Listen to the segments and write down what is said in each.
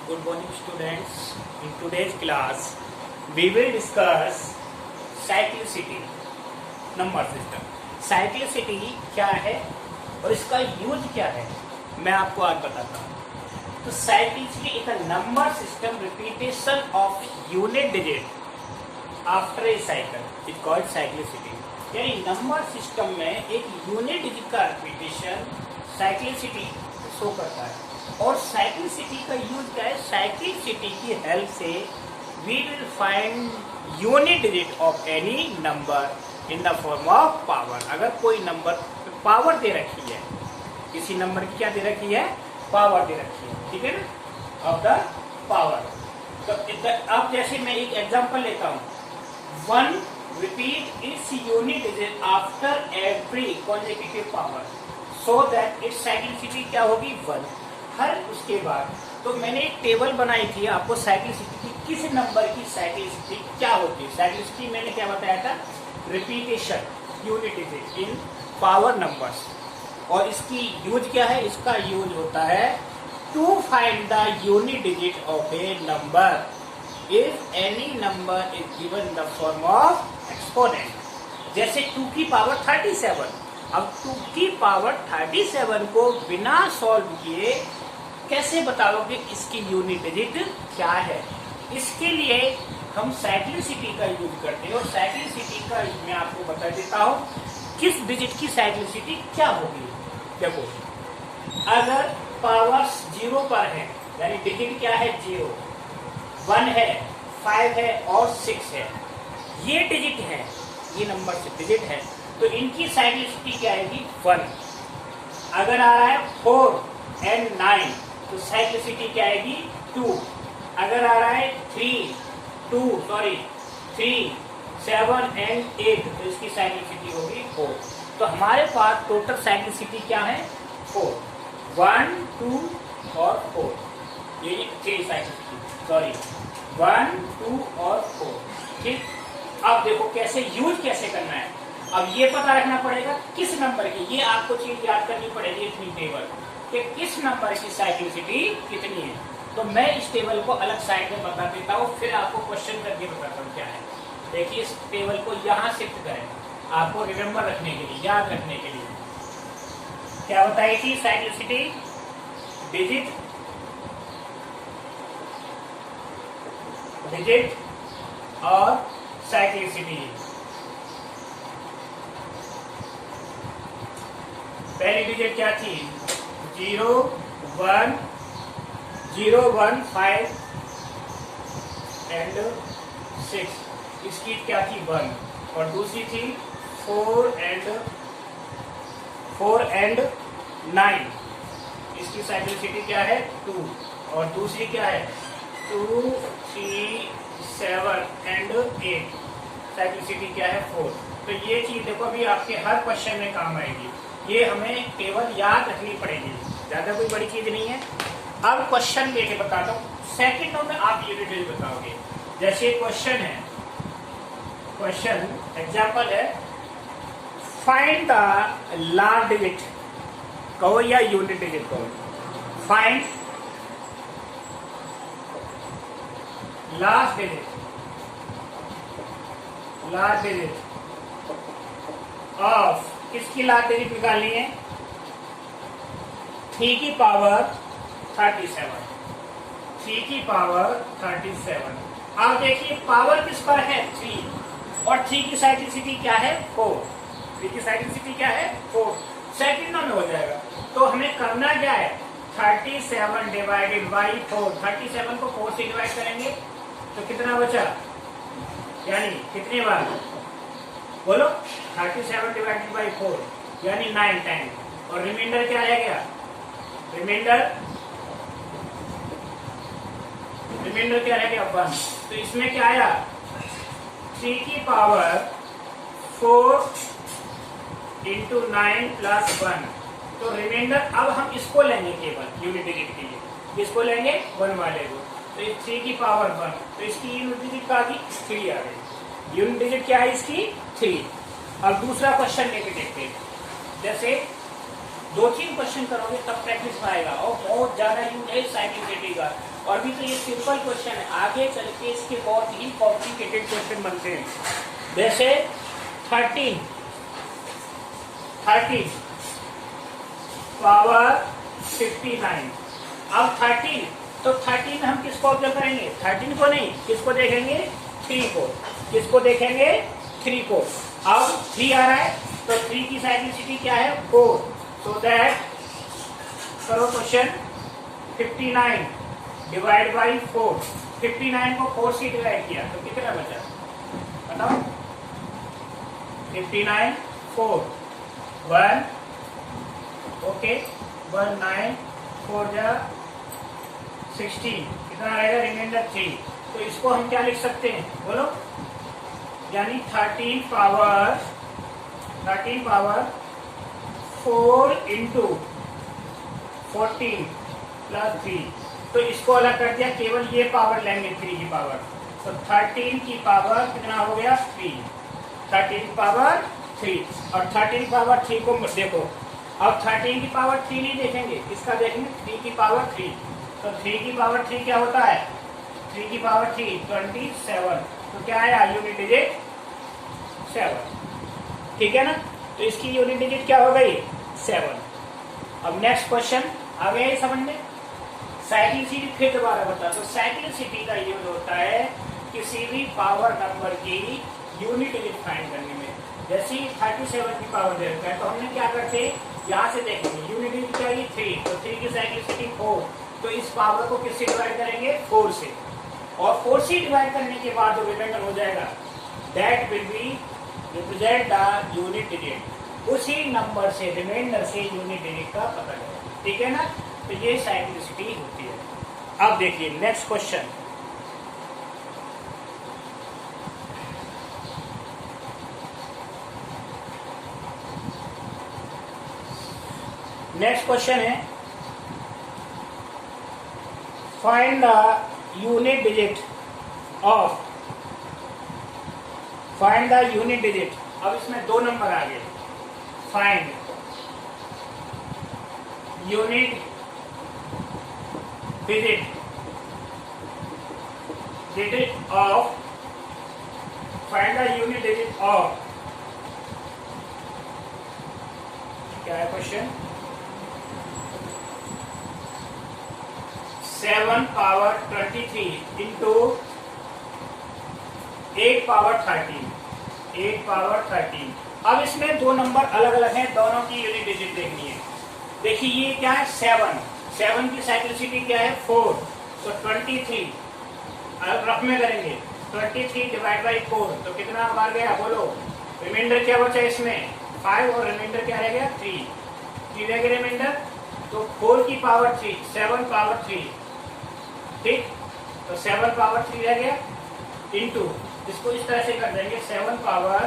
Good morning, students. In today's class, we will discuss cyclicity number system. Cyclicity क्या है और इसका use क्या है, मैं आपको आज बताता हूँ। तो cyclicity is a number system repetition of unit digit after a cycle. It's called cyclicity. यानी नंबर सिस्टम में एक यूनिट डिजिट का रिपीटेशन साइक्लिसिटी शो करता है। और साइक्लिसिटी का यूज क्या है? साइक्लिसिटी की हेल्प से we will find unit digit of any number in the form of power. अगर कोई नंबर पावर दे रखी है, किसी नंबर की क्या दे रखी है? पावर दे रखी है, ठीक है ना, ऑफ द पावर। तो अब जैसे मैं एक एग्जांपल लेता हूँ, 1 repeat its unit digit after every consecutive power so that its cyclicity क्या होगी? 1 हर उसके बाद। तो मैंने एक टेबल बनाई थी आपको साइक्लिसिटी की, किस नंबर की साइक्लिसिटी क्या होती है। साइक्लिसिटी मैंने क्या बताया था? Repetition unit digit in power numbers. और इसकी यूज क्या है? इसका यूज होता है to find the unit digit of a number if any number is given the form of exponent। जैसे 2 की पावर 37। अब 2 की पावर 37 को बिना सॉल्व किए कैसे बताओगे इसकी यूनिट डिजिट क्या है? इसके लिए हम साइक्लिसिटी का यूज करते हैं। और साइक्लिसिटी का मैं आपको बता देता हूँ किस डिजिट की साइक्लिसिटी क्या होगी। देखो, अगर पावर 0 पर है, यानी डिजिट क्या है? 0, 1 है, 5 है और 6 है, ये डिजिट है, ये नंबर से डिजिट है, तो इनकी साइक्लिसिटी क्या आएगी? 1। अगर आ रहा है 4 एंड 9 तो साइक्लिसिटी क्या आएगी? 2। अगर आ रहा है 3, 7 एंड 8 तो इसकी साइक्लिसिटी होगी 4। तो हमारे पास टोटल साइक्लिसिटी क्या है? 4, 1, 2 और 4। ये 3 साइक्लिसिटी, 1, 2 और 4। ठीक। अब देखो कैसे यूज कैसे करना है। अब ये पता रखना पड़ेगा किस नंबर की, ये आपको चीज याद करनी पड़ेगी इतनी टेबल कि किस नंबर की साइक्लिसिटी कितनी है। तो मैं इस टेबल को अलग साइड में बता देता हूँ, फिर आपको क्वेश्चन करके बताता हूँ क्या है। देखिए, इस टेबल को यहाँ शिफ्ट करें, आपको रिमेम्बर रखने के लिए, याद रखने के लिए। क्या बताई थी? साइक्लिसिटी डिजिट और साइक्लिसिटी। पहली डिजिट क्या थी? 0, 1, 5 एंड 6। इसकी क्या थी? 1। और दूसरी थी 4 एंड 9। इसकी साइक्लिसिटी क्या है? 2। और दूसरी क्या है? 2, 3, 7 एंड 8। साइक्लिसिटी क्या है? 4। तो ये चीज देखो अभी आपके हर क्वेश्चन में काम आएगी। ये हमें केवल याद रखनी पड़ेगी, ज्यादा कोई बड़ी चीज नहीं है। अब क्वेश्चन लेके बताता हूँ, सेकंडों में आप यूनिट डिजिट बताओगे। जैसे क्वेश्चन है, क्वेश्चन एग्जाम्पल है, फाइंड द लास्ट डिजिट कहो या यूनिट डिजिट कहो। फाइंड लास्ट डिजिट ऑफ, किसकी लास्ट डिजिट निकालनी है? 3 की पावर 37। 3 की पावर 37। अब देखिए पावर किस पर है? 3। और 3 की साइक्लिसिटी क्या है? 4। 3 की साइक्लिसिटी क्या है? 4। सेकंडों में हो जाएगा। तो हमें करना क्या है? 37 डिवाइडेड बाई 4। 37 को 4 से डिवाइड करेंगे तो कितना बचा? यानी कितने बार बोलो? 37 डिवाइडेड बाई 4 यानी 9 टाइम। और रिमाइंडर क्या रह गया? रिमाइंडर क्या रह गया? 1। तो इसमें क्या आया? 3 की पावर 4 इंटू 9 प्लस 1। तो रिमाइंडर अब हम इसको लेंगे केवल यूनिट डिजिट के लिए, इसको लेंगे 1 वाले को। तो 3 की पावर 1, तो इसकी यूनिट डिजिट का 3 आ गई। यूनिट डिजिट क्या है इसकी? 3। अब दूसरा क्वेश्चन लेके देखते हैं। जैसे 2-3 क्वेश्चन करोगे तब प्रैक्टिस में आएगा, और बहुत ज्यादा यूज है साइक्लिसिटी का। और भी तो ये सिंपल क्वेश्चन है, आगे चल के इसके बहुत ही कॉम्प्लिकेटेड क्वेश्चन बनते हैं। जैसे 13 पावर 59। अब 13, तो 13 हम किसको ऑब्जर्व करेंगे? 13 को नहीं, किसको देखेंगे? 3 को। किसको देखेंगे? 3 को। अब 3 आ रहा है, तो 3 की साइक्लिसिटी क्या है? 4। सो दैट करो क्वेश्चन, 59 डिवाइड बाई 4। 59 को 4 से डिवाइड किया तो कितना बचा? बताओ। 59 4 1, ओके, 1 9 4 जा 16, कितना रहेगा? रिमाइंडर 3। तो इसको हम क्या लिख सकते हैं? बोलो। यानी 13 पावर 4 इंटू 14 प्लस 3। तो इसको अलग कर दिया, केवल ये पावर लेंगे 3 की पावर। तो 13 की पावर कितना हो गया? 3। 13 पावर 3, और 13 पावर 3 को देखो। अब 13 की पावर 3 नहीं देखेंगे, इसका देखेंगे 3 की पावर 3। तो 3 की पावर 3 क्या होता है? 3 की पावर 3 27। तो क्या आया? Unit digit 7। ठीक है ना? तो इसकी यूनिट डिजिट क्या हो गई? 7। अब नेक्स्ट क्वेश्चन आ गया ये समझ में। साइक्लिसिटी फिर दोबारा बता। तो साइक्लिसिटी का यूज होता है किसी भी पावर नंबर की यूनिट डिजिट फाइंड करने में। जैसे 37 की पावर दे रखा है, तो हमने क्या करते हैं? यहाँ से देखेंगे यूनिट डिजिट क्या है? 3। तो 3 की साइक्लिसिटी 4। तो इस पावर को किससे डिवाइड करेंगे? 4 से। और 4 से डिवाइड करने के बाद जो रिमाइंडर हो जाएगा, that will be represent the unit digit. उसी नंबर से, रिमाइंडर से यूनिट डिजिट का पता लगेगा। ठीक है ना? तो ये साइक्लिसिटी होती है। अब देखिए नेक्स्ट क्वेश्चन। नेक्स्ट क्वेश्चन है, find the unit digit of, find the unit digit. अब इसमें 2 नंबर आ गए। Find unit digit of, find the unit digit of, क्या है question? 7 power 23 into 8 power 13। 8 power 13। अब इसमें 2 नंबर अलग अलग हैं, दोनों की यूनिट डिजिट देखनी है। देखिए ये क्या है? 7 की साइक्लिसिटी क्या है? 4। तो 23 रफ में करेंगे, 23 डिवाइड बाई 4। तो कितना बार गया? बोलो। रिमाइंडर क्या बचा इसमें? 5, और रिमाइंडर क्या रह गया? 3 रह गया रिमाइंडर। तो 4 की पावर 3, 7 पावर 3। ठीक, तो 7 पावर 3 रह गया, इंटू, इसको इस तरह से कर देंगे, 7 पावर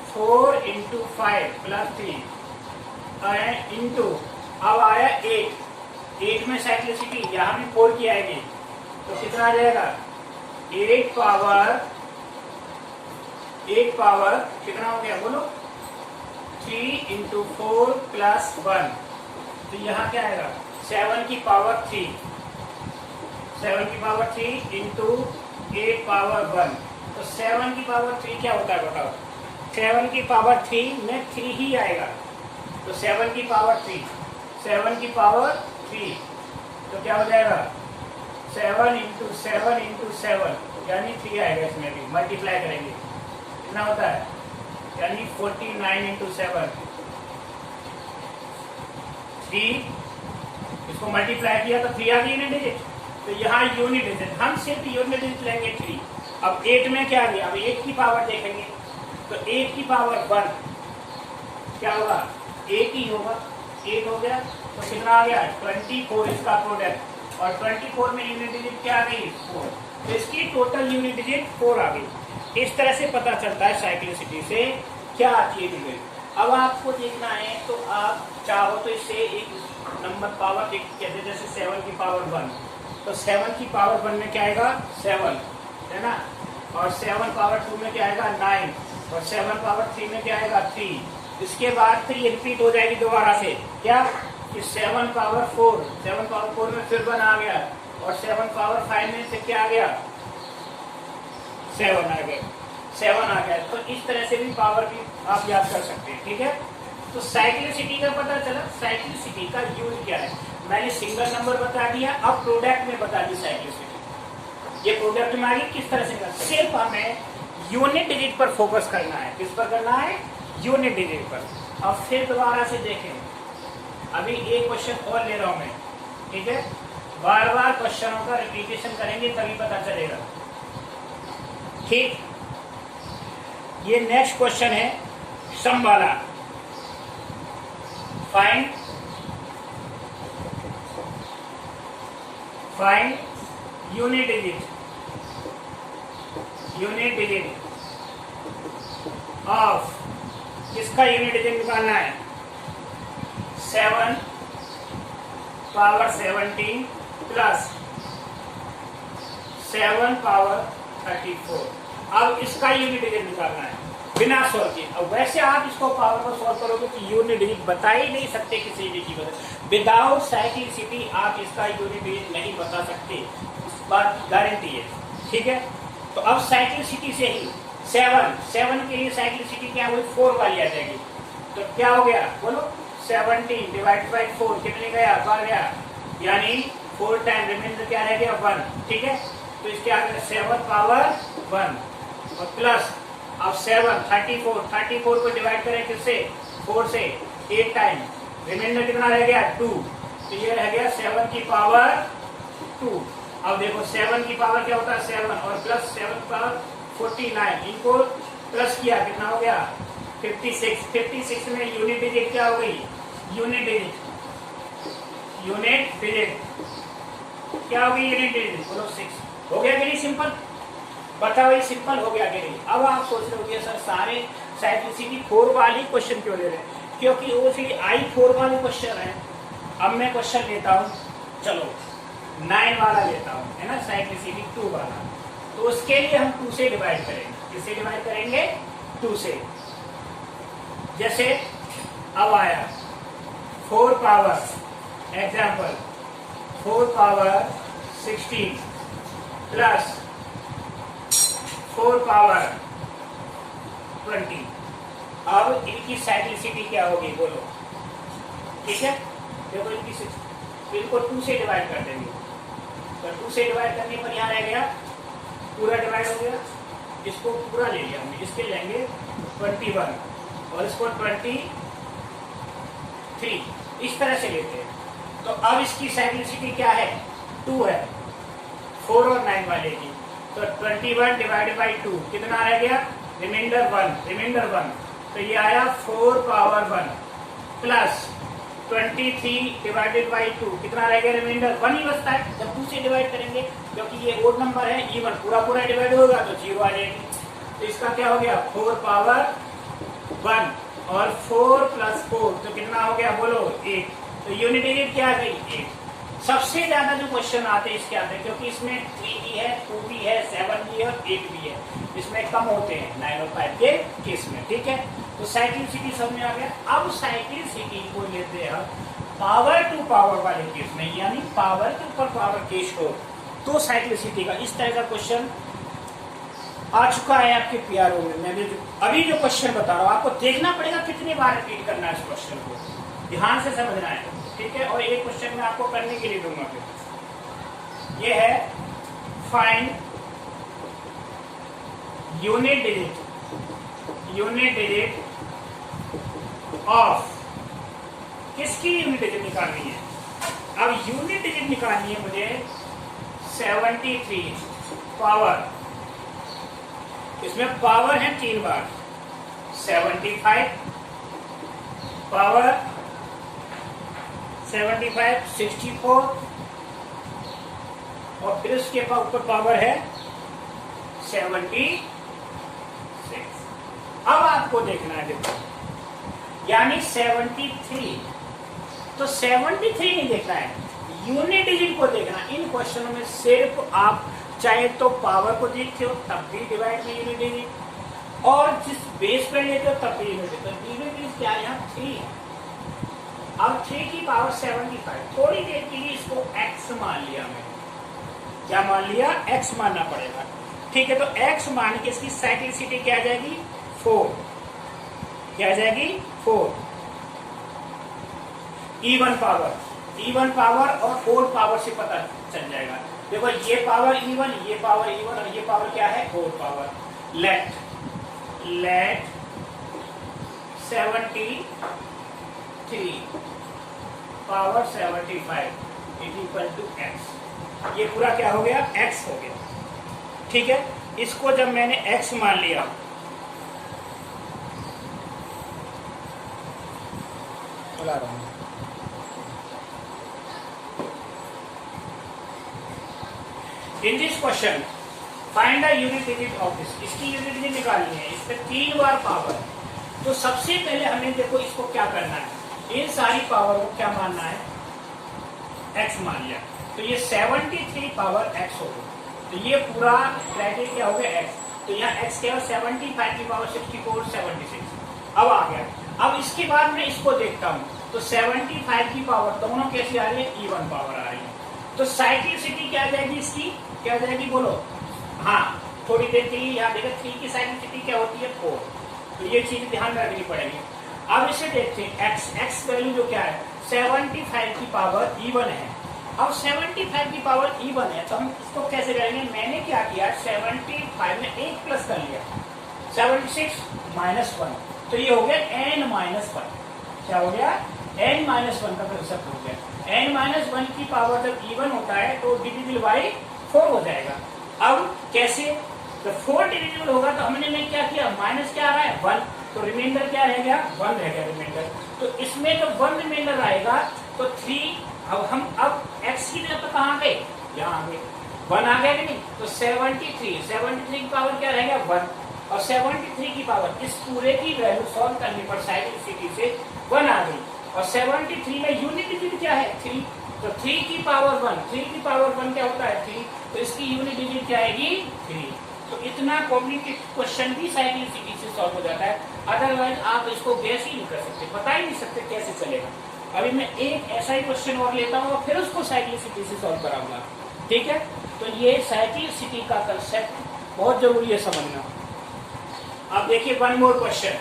4 इंटू 5 प्लस 3 इंटू, अब आया 8 में साइक्लिसिटी, यहाँ भी 4 की आएगी, तो कितना आ जाएगा? 8 पावर कितना हो गया? बोलो। 3 इंटू 4 प्लस 1। तो यहाँ क्या आएगा? 7 की पावर 3, 7 की पावर 3 इंटू 8 पावर 1। तो 7 की पावर 3 क्या होता है? बताओ। 7 की पावर 3 में 3 ही आएगा, तो 7 की पावर 3, 7 की पावर 3, तो क्या हो जाएगा? 7 इंटू 7 इंटू 7, यानी 3 आएगा। इसमें भी मल्टीप्लाई करेंगे, कितना होता है? यानी 49 इंटू 7, 3। इसको मल्टीप्लाई किया तो 3 आ गई यूनिट डिजिट। तो यहाँ यूनिट डिजिट, हम सिर्फ यूनिट डिजिट लेंगे 3। अब 8 में क्या आ गया? अब 8 की पावर देखेंगे, तो 8 की पावर 1 क्या होगा? 8 ही होगा। 8 हो गया, तो कितना आ गया? 24 इसका प्रोडक्ट, और 24 में यूनिट डिजिट क्या आ गई? 4। तो इसकी टोटल यूनिट डिजिट 4 आ गई। इस तरह से पता चलता है साइक्लिसिटी से क्या आती है डिजिट। अब आपको देखना है, तो आप चाहो तो इससे एक नंबर पावर कहते, जैसे 7 की पावर 1, तो 7 की पावर 1 में क्या आएगा? 7, है ना? और 7 पावर 2 में क्या आएगा? 9, और 7 पावर 3 में क्या आएगा? 3। इसके बाद फिर ये रिपीट हो जाएगी दोबारा से, क्या कि 7 पावर 4, 7 पावर 4 में फिर 1 आ गया, और 7 पावर 5 में से क्या आ गया, 7 आ गया, 7 आ गया। तो इस तरह से भी पावर भी आप याद कर सकते हैं, ठीक है। तो साइक्लिसिटी का पता चला। साइक्लिसिटी का यूज क्या है, मैंने सिंगल नंबर बता दिया, अब प्रोडक्ट में बता दी साइक्लिसिटी। ये प्रोडक्ट में आगे किस तरह से, सिर्फ हमें यूनिट डिजिट पर फोकस करना है। किस पर करना है, यूनिट डिजिट पर। अब फिर दोबारा से देखें, अभी एक क्वेश्चन और ले रहा हूं मैं, ठीक है। बार बार क्वेश्चनों का रिपीटेशन करेंगे तभी पता चलेगा, ठीक। ये नेक्स्ट क्वेश्चन है सम वाला। फाइंड यूनिट डिजिट ऑफ, किसका यूनिट डिजिट निकालना है, 7 पावर 17 प्लस 7 पावर 34। अब इसका यूनिट डिजिट निकालना है बिना सॉल्व किए। अब वैसे आप इसको पावर को सॉल्व करोगे तो यूनिट डिजिट बता ही नहीं सकते किसी भी की वजह। विदाउट साइक्लिसिटी आप इसका यूनिट डिजिट नहीं बता सकते, इस बात की गारंटी है, ठीक है। तो अब साइक्लिसिटी से ही 7 के लिए साइक्लिसिटी क्या हुई, 4 वाली आ जाएगी। तो क्या हो गया बोलो, 17 डिवाइड बाई 4 कितने गया, 1 गया, यानी 4 टाइम रिमाइंडर क्या रह गया, 1, ठीक है। तो इसके आगे 7 पावर 1 और प्लस अब 7 34 को डिवाइड करें किससे, 4 से, 8 टाइम रिमाइंडर कितना रह गया, 2। तो ये रह गया 7 की पावर 2। अब देखो 7 की पावर क्या होता है, 7 और प्लस 7 पावर 49, इनको प्लस किया कितना हो गया, 56 में यूनिट डिजिट क्या हो गई, यूनिट डिजिट क्या हो गई, यूनिट डिजिट बोलो 6। हो गया कि नहीं, सिंपल बताओ, ये सिंपल हो गया कि नहीं। अब आप सोच रहे होंगे सर सारे साइक्लिसिटी 4 वाली क्वेश्चन क्यों ले रहे हैं, क्योंकि ओसीडी I4 वाले क्वेश्चन है। अब मैं क्वेश्चन लेता हूँ, चलो 9 वाला लेता हूँ, है ना, साइक्लिसिटी 2 वाला। तो उसके लिए हम 2 से डिवाइड करेंगे, किससे डिवाइड करेंगे, 2 से। जैसे अब आया 4 power, example 4 power 16 plus 4 power 20। अब इनकी साइक्लिसिटी क्या होगी बोलो, ठीक है। देखो इनको 2 से डिवाइड कर देंगे, तो 2 से डिवाइड करने पर यहाँ रह गया, पूरा डिवाइड हो गया, इसको पूरा ले लिया हमने, इसके लेंगे 21 और इसको 23, इस तरह से लेते हैं। तो अब इसकी साइक्लिसिटी क्या है, 2 है, 4 और 9 वाले की। तो 21 डिवाइडेड बाई 2 कितना रह गया, रिमाइंडर 1। तो ये आया 4 पावर 1 प्लस 23 डिवाइडेड बाई 2 कितना रह गया, रिमाइंडर 1 ही बचता है। जब 2 से डिवाइड करेंगे, क्योंकि ये ओड नंबर है, इवन पूरा डिवाइड होगा तो 0 आ जाएगी। तो इसका क्या हो गया, 4 पावर 1 और 4 प्लस 4 तो कितना हो गया बोलो, 8। तो यूनिट डिजिट क्या आ गई, 8। सबसे ज्यादा जो क्वेश्चन आते हैं इसके आते हैं, क्योंकि इसमें 3 भी है, 2 भी है, 7 भी है और 8 भी है। इसमें कम होते हैं 9 और 5 के केस में, ठीक है। तो साइक्लिसिटी समझ में आ गया। अब साइक्लिसिटी को लेते हैं पावर टू पावर वाले केस में, यानी पावर के ऊपर पावर केस हो तो साइक्लिसिटी का इस तरह का क्वेश्चन आ चुका है आपके पीआरओ में। मैंने अभी जो क्वेश्चन बता रहा हूँ, आपको देखना पड़ेगा कितनी बार रिपीट करना है इस क्वेश्चन को, ध्यान से समझना है, ठीक है। और एक क्वेश्चन मैं आपको करने के लिए दूंगा फिर। ये है फाइंड यूनिट डिजिट ऑफ, किसकी यूनिट डिजिट निकालनी है। अब यूनिट डिजिट निकालनी है मुझे 73 पावर, इसमें पावर है 3 बार, 75 पावर 75 64 और फिर उसके ऊपर पावर है 76। अब आपको देखना है, देखो यानी 73, तो 73 नहीं देखना है, यूनिट डिजिट को देखना। इन क्वेश्चनों में सिर्फ आप चाहे तो पावर को देखते हो तब भी डिवाइड में यूनिट डिजिट, और जिस बेस पर लेते हो तब भी यूनिट, तो यूनिट इज क्या है यहाँ 3 है। अब 3 की पावर 75, थोड़ी देर के लिए इसको x मान लिया मैंने, क्या मान लिया, x मानना पड़ेगा, ठीक है। तो x मान के इसकी साइक्लिसिटी क्या आ जाएगी 4, क्या आ जाएगी 4, इवन पावर और ओड पावर से पता चल जाएगा। देखो ये पावर इवन, ये पावर इवन और ये पावर क्या है odd power. Let 73 power 75 is equal to x, ये पूरा क्या हो गया x हो गया, ठीक है। इसको जब मैंने x मान लिया, बुला रहा हूं, in this question find the unit digit of this, इसकी यूनिट डिजिट निकालनी है, इस पे 3 बार पावर। तो सबसे पहले हमें देखो इसको क्या करना है, इन सारी पावर को क्या मानना है x मान लिया, तो ये 73 पावर x हो गई, तो ये पूरा ब्रैकेट क्या हो गया x, तो यहाँ x क्या है 75 की पावर 64 76, अब आ गया। अब इसके बाद मैं इसको देखता हूँ, तो 75 की पावर दोनों कैसी आ रही है इवन पावर आ रही है, तो साइक्लिसिटी क्या आ जाएगी इसकी, क्या आ जाएगी बोलो, हाँ थोड़ी देर के लिए यहाँ देखो 3 की साइक्लिसिटी क्या होती है 4, तो ये चीज ध्यान रखनी पड़ेगी। अब इसे देखते हैं x वैल्यू जो क्या है 75 की पावर इवन है, अब 75 की पावर इवन है तो हम इसको कैसे करेंगे, मैंने क्या किया 75 में 1 प्लस कर लिया 76 माइनस 1, तो ये हो गया n-1, क्या हो गया n-1 का कंसेप्ट हो गया। n-1 की पावर जब इवन होता है तो डिविजिबल बाई 4 हो जाएगा। अब कैसे, जब 4 डिविजिबल होगा तो हमने ने क्या किया, माइनस क्या आ रहा है 1, तो रिमाइंडर क्या रह गया 1 रह गया रिमाइंडर, तो इसमें जब 1 रिमाइंडर आएगा तो 3, अब x की जगह पर कहाँ गए, यहाँ आ गए, 1 आ गया कि नहीं, तो 73 की पावर क्या रह गया 1, और 73 की पावर इस पूरे की वैल्यू सॉल्व करने पर साइक्लिसिटी से 1 आ गई, और 73 में यूनिट डिजिट क्या है 3, तो 3 की पावर 1, 3 की पावर 1 क्या होता है 3, तो इसकी यूनिट डिजिट क्या आएगी 3। तो इतना कॉम्प्लिकेटेड क्वेश्चन भी साइक्लिसिटी से सॉल्व हो जाता है, अदरवाइज आप इसको गैस ही नहीं कर सकते, बता ही नहीं सकते कैसे चलेगा। अभी मैं एक ऐसा ही क्वेश्चन और लेता हूँ और फिर उसको साइक्लिसिटी से सॉल्व कराऊंगा, ठीक है। तो ये साइक्लिसिटी का कंसेप्ट बहुत जरूरी है समझना। अब देखिए वन मोर क्वेश्चन,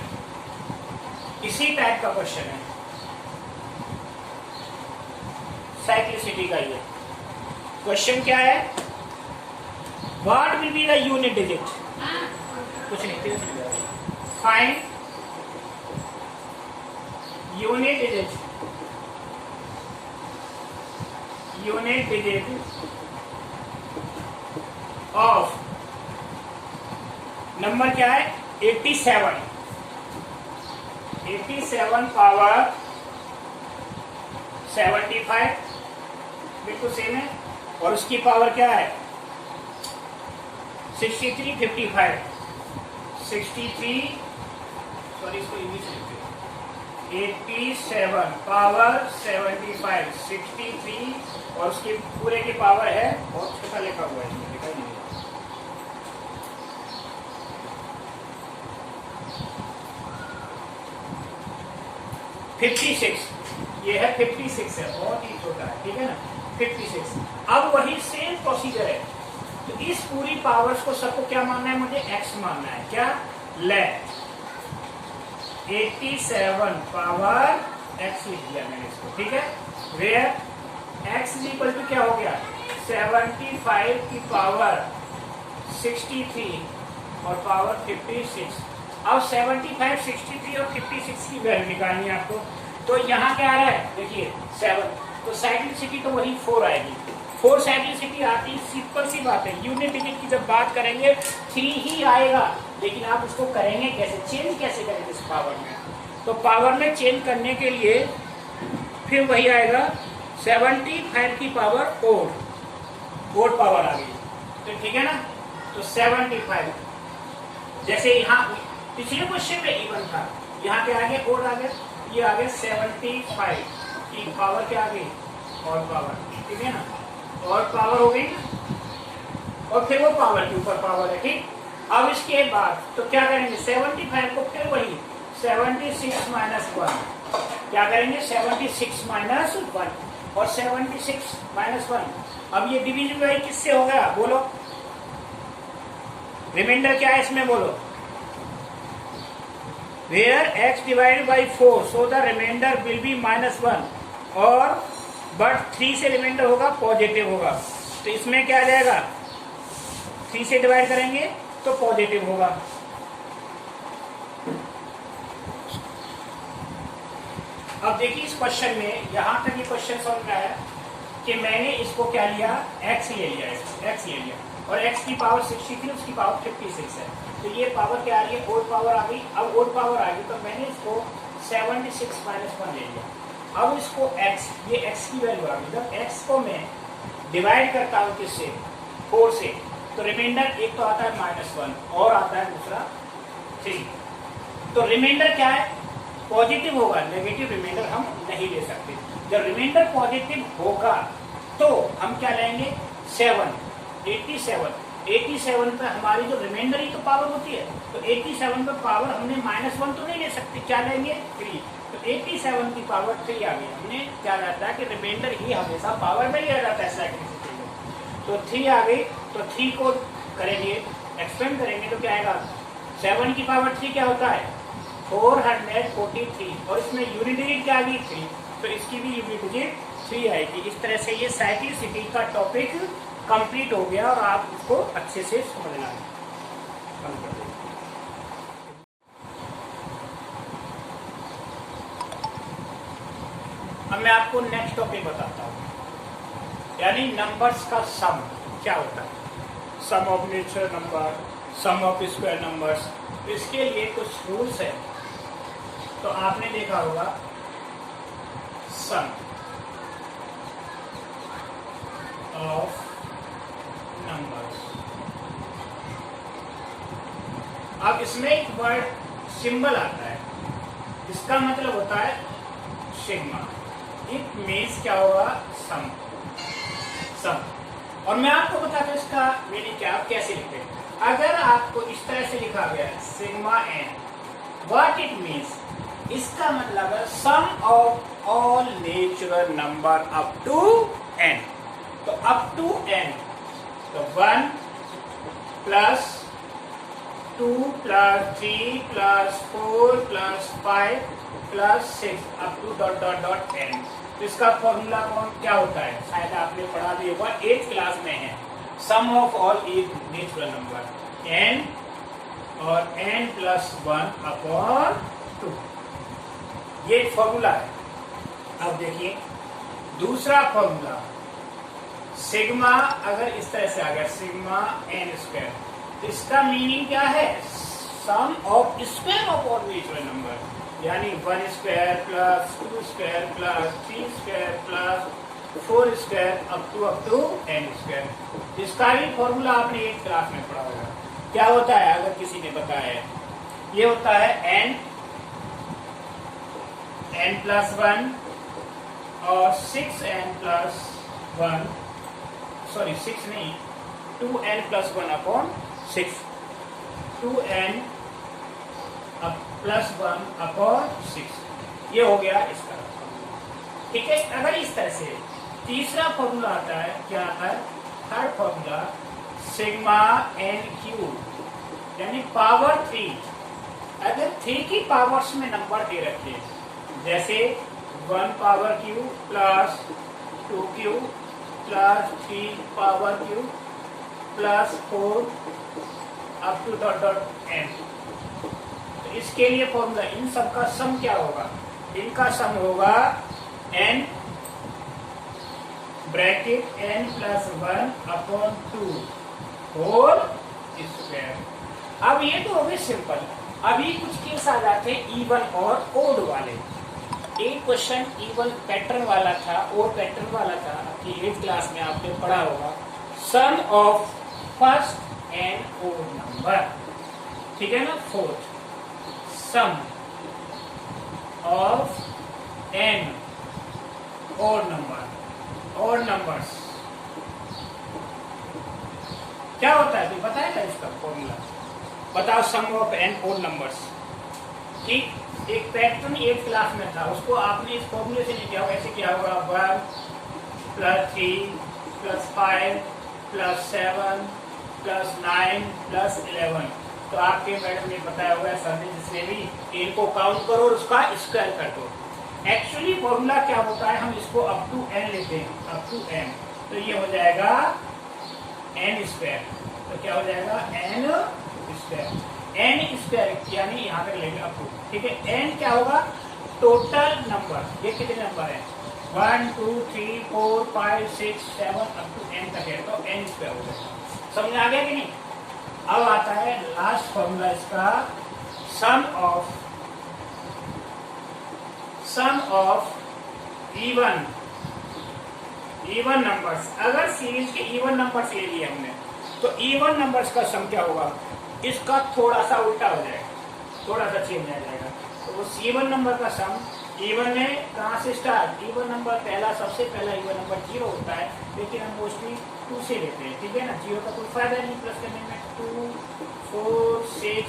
इसी टाइप का क्वेश्चन है साइक्लिसिटी का। ये क्वेश्चन क्या है, what will be the unit digit, कुछ नहीं, find unit digit of number क्या है 87 पावर 75 बिल्कुल सेम है, और उसकी पावर क्या है 63 55 63, सॉरी इसको इंग्लिश लिखते हैं, 87 पावर 75 63, और उसके पूरे की पावर है बहुत छोटा लिखा हुआ है इसमें, दिखाई नहीं 56, ये है 56 है, बहुत ही छोटा है, ठीक है ना 56। अब वही सेम प्रोसीजर है, तो इस पूरी पावर्स को सबको क्या मानना है, मुझे x मानना है, क्या लेट 87 पावर x लिख दिया मैंने इसको, ठीक है, where x is equal to क्या हो गया 75 की पावर 63 और पावर 56। अब 75, 63 और 56 की वैल्यू निकालनी है आपको, तो यहाँ क्या आ रहा है देखिए 7, तो साइक्लिसिटी तो वही 4 आएगी, 4 साइक्लिसिटी आती, सिंपल सी बात है। यूनिट डिजिट की जब बात करेंगे 3 ही आएगा, लेकिन आप उसको करेंगे कैसे, चेंज कैसे करेंगे इस पावर में, तो पावर में चेंज करने के लिए फिर वही आएगा 75 की पावर ओड पावर आ गई, तो ठीक है ना, तो 75 जैसे यहाँ पिछले क्वेश्चन में इवन था, यहाँ क्या आ गया ओड आ गया, ये आ गया 75 की पावर क्या आ गई और पावर, ठीक है ना, और पावर हो गई ना, और फिर वो पावर के ऊपर पावर है, ठीक। अब इसके बाद तो क्या करेंगे, 75 को फिर वही 76 माइनस 1, क्या करेंगे 76 माइनस 1 और 76 माइनस 1। अब ये डिवीजन बाई किससे हो गया बोलो, रिमाइंडर क्या है इसमें बोलो, where x divided by 4 so the remainder will be -1 और बट 3 से रिमाइंडर होगा पॉजिटिव होगा, तो इसमें क्या आ जाएगा 3 से डिवाइड करेंगे तो पॉजिटिव होगा। अब देखिए इस क्वेश्चन में यहां तक ये क्वेश्चन समझ में आया कि मैंने इसको क्या लिया, x ले लिया, x ले लिया और x की पावर 60 थी, उसकी पावर 56 है, तो ये पावर क्या आ रही है, ओड पावर आ गई। अब ओड पावर आ गई तो मैंने इसको 76 माइनस 1 ले लिया। अब इसको x, ये x की वैल्यू आ गई, जब x को मैं डिवाइड करता हूँ किससे 4 से, तो रिमाइंडर एक तो आता है -1 और आता है दूसरा 3, तो रिमाइंडर क्या है पॉजिटिव होगा, नेगेटिव रिमाइंडर हम नहीं ले सकते। जब रिमाइंडर पॉजिटिव होगा तो हम क्या लेंगे 87 पे हमारी जो रिमाइंडर ही तो पावर होती है, तो 87 पे पावर हमने -1 तो नहीं ले सकते, क्या लेंगे 3, तो 87 की पावर 3 आ गई। हमने क्या रहता है कि रिमाइंडर ही हमेशा पावर में लिया जाता है साइक्लिसिटी में, तो 3 आ गई, तो 3 को करेंगे एक्सपेंड करेंगे तो क्या आएगा 7 की पावर 3 क्या होता है 443 और इसमें यूनिट डिजिट क्या आ गई 3, तो इसकी भी यूनिट डिजिट 3 आएगी। इस तरह से ये साइक्लिसिटी का टॉपिक कंप्लीट हो गया और आप इसको अच्छे से समझना है। अब मैं आपको नेक्स्ट टॉपिक बताता हूँ, यानी नंबर्स का सम क्या होता है, sum of natural number, sum of square numbers. इसके लिए कुछ रूल्स है, तो आपने देखा होगा सम ऑफ नंबर्स। अब इसमें एक वर्ड सिंबल आता है, इसका मतलब होता है सिग्मा, इट मीन्स क्या होगा सम, और मैं आपको बताता हूं इसका मीनिंग क्या, आप कैसे लिखते हैं। अगर आपको इस तरह से लिखा गया है sigma n, what it means, इसका मतलब है sum of all natural number up to n, तो अप टू एन, तो 1 plus 2 plus 3 plus 4 plus 5 plus 6 up to dot dot dot n. तो इसका फॉर्मूला कौन क्या होता है, शायद आपने पढ़ा भी होगा 8th क्लास में है, sum of all natural number n और एन प्लस 1 अपॉन 2, ये फॉर्मूला है। अब देखिए दूसरा फॉर्मूला सिग्मा, अगर इस तरह से आ गया सिग्मा एन स्क्वायर, तो इसका मीनिंग क्या है sum of square of all natural number, यानी 1 square plus 2 square plus 3 square plus 4 square up to n square. इसका भी फॉर्मूला आपने 8th क्लास में पढ़ा होगा, क्या होता है अगर किसी ने बताया है, ये होता है n प्लस 1 और 6n प्लस 1, सॉरी 6 नहीं 2n plus 1 upon 6, 2n plus 1 upon 6, ये हो गया इसका, ठीक है। अगर इस तरह से तीसरा फॉर्मूला आता है, क्या आता है third formula sigma n q, यानी पावर 3, अगर 3 की पावर्स में नंबर दे रखे हैं, जैसे 1 power q plus 2 q plus 3 power q plus 4 up to dot dot n, तो इसके लिए फॉर्मूला इन सब का सम क्या होगा, इनका सम होगा n bracket n plus 1 upon 2 whole square. अब ये तो हो गए सिंपल। अभी कुछ केस आ जाते हैं इवन और ओड वाले। एक क्वेश्चन इवन पैटर्न वाला था, और पैटर्न वाला था कि 8th क्लास में आपने पढ़ा होगा, sum of first and odd number, ठीक है ना, fourth sum of n odd number, odd numbers क्या होता है, तो बताएगा इसका फॉर्मूला बताओ sum of n whole numbers. ठीक, एक पैटर्न 8th क्लास में था, उसको आपने इस फॉर्मूले से नहीं किया होगा, ऐसे किया होगा 1 + 3 + 5 + 7 + 9 + 11। तो आपके मैडम ने बताया होगा सर ने, जिसने भी इनको काउंट करो और उसका स्क्वायर कर दो। एक्चुअली फॉर्मूला क्या होता है, हम इसको अप टू n लेते हैं, अप टू n। तो ये हो जाएगा n²। तो क्या हो जाएगा n², यानी यहाँ तक लेंगे अप टू। ठीक है, n क्या होगा, टोटल नंबर। ये कितने नंबर है, 1 2 3 4 5 6 7 अप टू n तक है, तो n² हो जाएगा। समझ आ गया कि नहीं। अब आता है लास्ट फॉर्मूला इसका, सम ऑफ इवन नंबर्स। अगर सीरीज के इवन नंबर्स ले लिए हमने, तो इवन नंबर्स का सम क्या होगा, इसका थोड़ा सा उल्टा हो जाएगा, थोड़ा सा चेंज आ जाएगा। तो उस इवन नंबर का सम, इवन में कहाँ से स्टार्ट, इवन नंबर सबसे पहला इवन नंबर 0 होता है, लेकिन हम मोस्टली 2 से लेते हैं। ठीक है ना, 0 का कोई फायदा नहीं प्लस करने में, 2 4 6 ...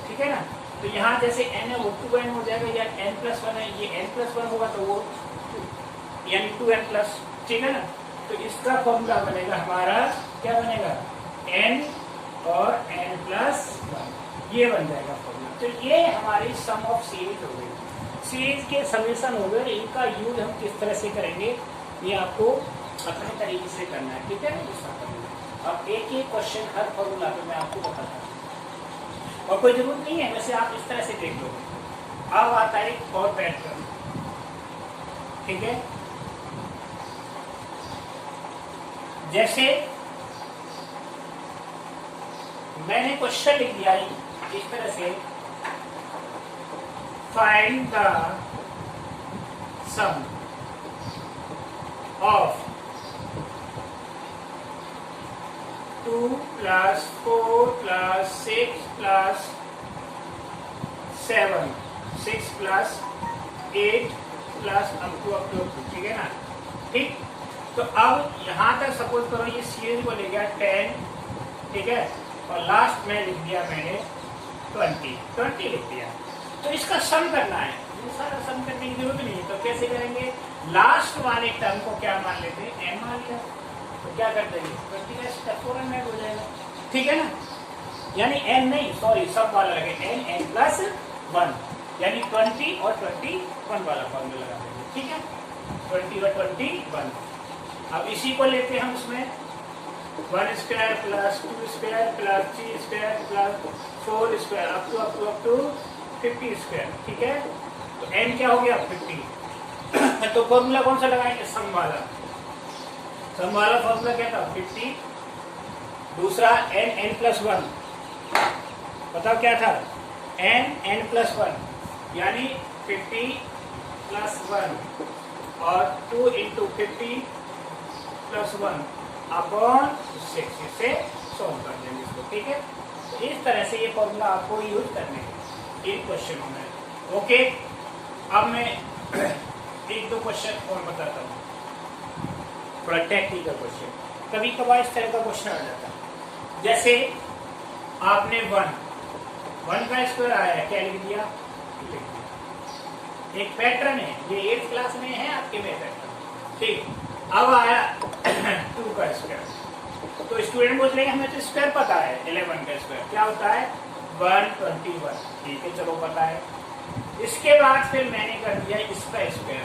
ठीक है ना। तो यहाँ जैसे n है वो 2n हो जाएगा, या n+1 है, ये n+1 होगा तो वो यानी 2n+। ठीक है ना। तो इसका फॉर्मूला बनेगा हमारा, क्या बनेगा, n और n+1, ये बन जाएगा फॉर्मूला। तो ये हमारी सम ऑफ सीरीज हो गई, सीरीज के समेशन हो गए। इनका यूज हम किस तरह से करेंगे, ये आपको अपने तरीके से करना है। ठीक है, अब एक एक क्वेश्चन हर फॉर्मूला पे मैं आपको बताता हूँ, और कोई जरूरत नहीं है, वैसे आप इस तरह से देख लो। अब आता है एक और पैटर्न। ठीक है, जैसे मैंने क्वेश्चन लिख दिया इस तरह से, find the some of 2 + 4 + 6 + 7 6 + 8 + up to 2। ठीक है ना। ठीक, तो अब यहां तक सपोज करो ये सीरीज को ले गया 10। ठीक है, और लास्ट में लिख दिया मैंने 20 लिख दिया। तो इसका सम करना है, ये सारा सम करने की जरूरत नहीं है। तो कैसे करेंगे, लास्ट वाले टर्म को क्या मान लेते हैं, n मान लिया। तो क्या कर देंगे, 20 का स्क्वायर 400 हो जाएगा। ठीक है ना, यानी n नहीं, सॉरी सब वाला लगे, n+1, यानी 20 और 21 वाला फॉर्मूला लगा देंगे। ठीक है, 20 और 21। अब इसी को लेते हैं हम उसमें 1² + 2² + 3² + 4² अप टू 50²। ठीक है, तो n क्या हो गया, 50। तो फॉर्मूला कौन सा लगाएंगे, सम वाला फॉर्मूला क्या था, 50। दूसरा n+1, बताओ क्या था, n+1, यानी 50 + 1 और 2 × 50 + 1 अपॉन 6 से सॉल्व कर देंगे इसको। ठीक है, तो इस तरह से ये फॉर्मूला आपको यूज करने हैं इन क्वेश्चनों में। ओके, अब मैं 1-2 क्वेश्चन और बताता हूँ, थोड़ा टेक्निकल क्वेश्चन। कभी कभार इस तरह का क्वेश्चन आ जाता है, जैसे आपने 1 का स्क्वायर आया है, क्या लिख दिया, एक पैटर्न है, ये 8th क्लास में है आपके में पैटर्न। ठीक, अब आया 2 का स्क्वायर। तो स्टूडेंट बोल रहे हैं हमें तो स्क्वायर पता है, 11 का स्क्वायर क्या होता है, 121। ठीक है, चलो पता है। इसके बाद फिर मैंने कर दिया इसका स्क्वायर।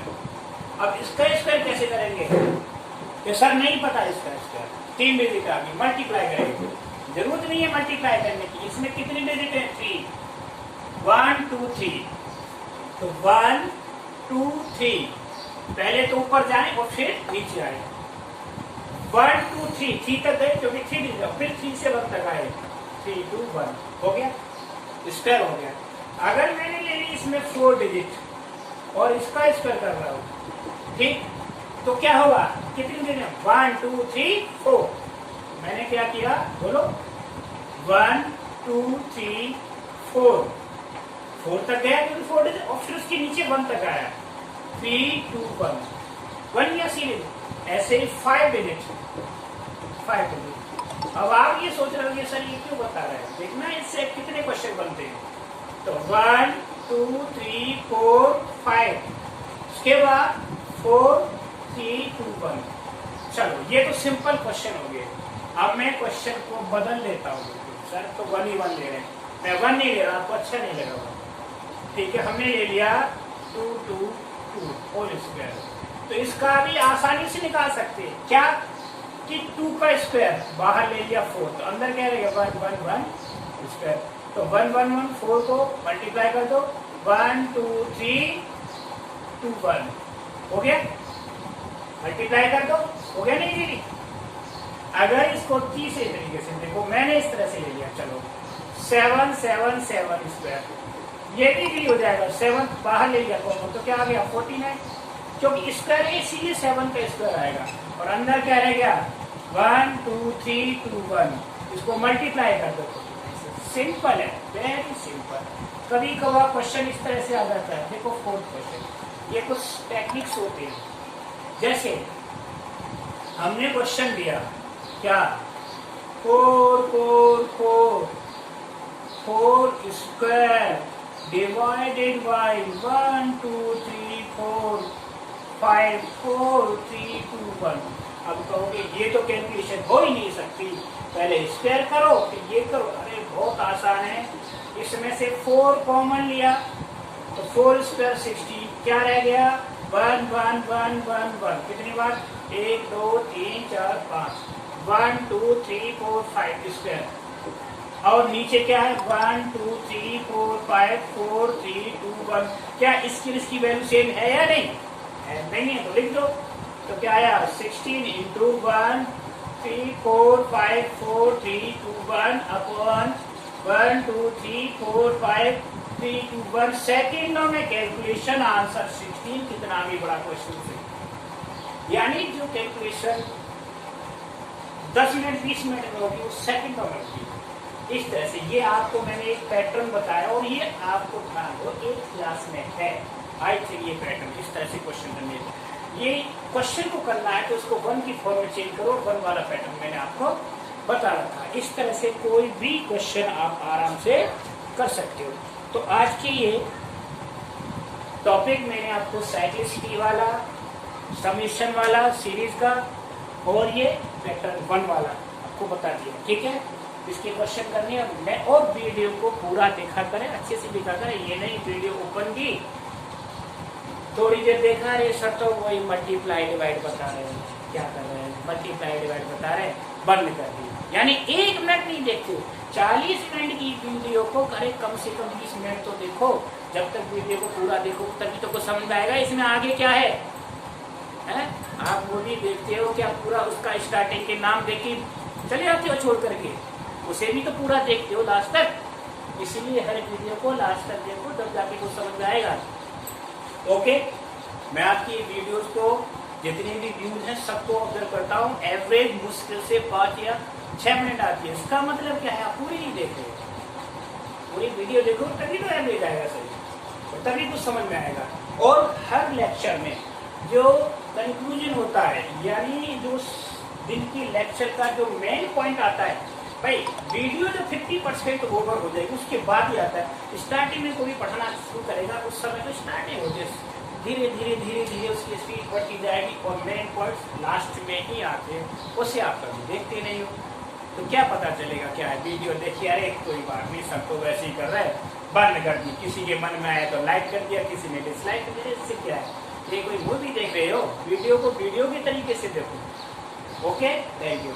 अब इसका स्क्वायर कैसे करेंगे, कि सर नहीं पता इसका स्क्वायर, 3 डिजिट आ गई, मल्टीप्लाई करेंगे। जरूरत नहीं है मल्टीप्लाई करने की, इसमें कितनी डिजिट है, 3, 1 2 3। तो 1 2 3, पहले तो ऊपर जाए और फिर नीचे आए, 1 2 3 तक गए, क्योंकि 3 डिजिट, फिर 3 से 1 तक आए, 3 2 1 हो गया, स्क्वायर हो गया। अगर मैंने ले ली इसमें 4 डिजिट और इसका स्क्वायर कर रहा हूं, ठीक, तो क्या होगा, कितनी डिजिट, 1 2 3 4। मैंने क्या किया, बोलो, 1 2 3 4 तक गया, क्योंकि 4 डिजिट, और फिर उसके नीचे 1 तक आया, 3 2 1 या सीरीज। ऐसे ही 5 डिजिट, अब आप ये सोच रहे होंगे सर ये क्यों बता रहे हैं, देखना इससे कितने क्वेश्चन बनते हैं। तो 1 2 3 4 5, उसके बाद 4 3 2 1। चलो ये तो सिंपल क्वेश्चन हो गए। अब मैं क्वेश्चन को बदल लेता हूँ। सर तो 1 ही 1 ले रहे हैं, मैं 1 नहीं ले रहा, आपको अच्छा नहीं लगा। ठीक है, हमने ले लिया 2 2 2 होल स्क्वायर। तो इसका भी आसानी से निकाल सकते हैं क्या कि 2 का स्क्वायर बाहर ले लिया 4, तो अंदर क्या रहेगा 1 1 1 स्क्वायर। तो 1 1 1 4 को मल्टीप्लाई कर दो, 1 2 3 2 1 हो गया, मल्टीप्लाई कर दो, हो गया नहीं दीदी। अगर इसको तीसरे तरीके से देखो, मैंने इस तरह से ले लिया, चलो 7 7 7 स्क्वायर, ये भी हो जाएगा। 7 बाहर ले लिया कॉमन, तो क्या आ गया 49, क्योंकि स्क्वायर है इसीलिए 7 का स्क्वायर आएगा। और अंदर क्या रह गया 1 2 3 2 1, इसको मल्टीप्लाई कर दो। सिंपल है, वेरी सिंपल। कभी कभार क्वेश्चन इस तरह से आ जाता है। देखो 4th क्वेश्चन, ये कुछ टेक्निक्स होते हैं। जैसे हमने क्वेश्चन दिया क्या 4 4 4 4 स्क्वायर डिवाइडेड बाई 1 2 3 4 5 4 3 2 1। अब कहोगे ये तो कैलकुलेशन हो ही नहीं सकती, पहले स्क्वायर करो फिर ये करो। अरे बहुत आसान है, इसमें से 4 कॉमन लिया तो 4 स्क्वायर 60, क्या रह गया 1 1 1 1 1। कितनी बार 1 2 3 4 5, 1 2 3 4 5 स्क्वायर। और नीचे क्या है 1 2 3 4 5 4 3 2 1। क्या इसकी वैल्यू सेम है या नहीं है? नहीं है तो लिख दो। तो क्या आया 16 इंटू 1 3 4 5 4 3 2 1 अपॉन 1 2 3 4 5 3 2 1। सेकेंडों में कैलकुलेशन, आंसर 16। कितना भी बड़ा क्वेश्चन से, यानी जो कैलकुलेशन 10 मिनट 20 मिनट में होगी वो सेकेंडों में होगी। इस तरह से ये आपको मैंने एक पैटर्न बताया, और ये आपको ध्यान दो 8th क्लास में है। आई थिंक ये पैटर्न इस तरह से क्वेश्चन करने, ये क्वेश्चन को करना है तो उसको 1 की फॉर्म में चेंज करो। 1 वाला पैटर्न मैंने आपको बता रखा है। इस तरह से कोई भी क्वेश्चन आप आराम से कर सकते हो। तो आज की ये टॉपिक मैंने आपको साइक्लिसिटी वाला, समेशन वाला सीरीज का, और ये पैटर्न 1 वाला आपको बता दिया। ठीक है, इसके क्वेश्चन करने हैं और वीडियो को पूरा देखा करें, अच्छे से देखा करें। ये नहीं वीडियो ओपन की थोड़ी देर देखा, अरे सर तो वही मल्टीप्लाई डिवाइड बता रहे हैं, क्या कर रहे हैं मल्टीप्लाई डिवाइड बता रहे हैं, बंद कर दी। यानी 1 मिनट नहीं देखते, 40 मिनट की वीडियो को करे कम से कम 20 मिनट तो देखो। जब तक वीडियो को पूरा देखो तभी तो कुछ समझ आएगा इसमें आगे क्या है। आप वो भी देखते हो क्या पूरा उसका स्टार्टिंग के नाम देख के चले जाते हो छोड़ करके, उसे भी तो पूरा देखते हो लास्ट तक। इसीलिए हर वीडियो को लास्ट तक देखो, तब जाके कुछ समझ आएगा। ओके, मैं आपकी वीडियोस को जितने भी व्यूज हैं सबको ऑब्जर्व करता हूँ। एवरेज मुश्किल से 5 या 6 मिनट आती है। इसका मतलब क्या है, आप पूरी नहीं देख रहे, पूरी वीडियो देखो तभी तो एवरेज आएगा सही, तभी कुछ समझ में आएगा। और हर लेक्चर में जो कंक्लूजन होता है, यानी जो दिन की लेक्चर का जो मेन पॉइंट आता है, भाई वीडियो जो 50% ओवर हो जाएगी उसके बाद ही आता है। स्टार्टिंग में कोई पढ़ना शुरू करेगा उस समय तो स्टार्टिंग हो जाए, धीरे धीरे धीरे धीरे उसकी स्पीड बढ़ती जाएगी और मेन पॉइंट लास्ट में ही आते हैं, उसे आप कभी देखते नहीं हो तो क्या पता चलेगा क्या है। वीडियो देखिए, अरे कोई बात नहीं, सब तो वैसे ही कर रहे हैं, बंद कर दी। किसी के मन में आया तो लाइक कर दिया, किसी ने डिसलाइक कर दिया। इससे क्या है, ये कोई मूवी देख रहे हो, वीडियो को वीडियो के तरीके से देखो। Okay, thank you.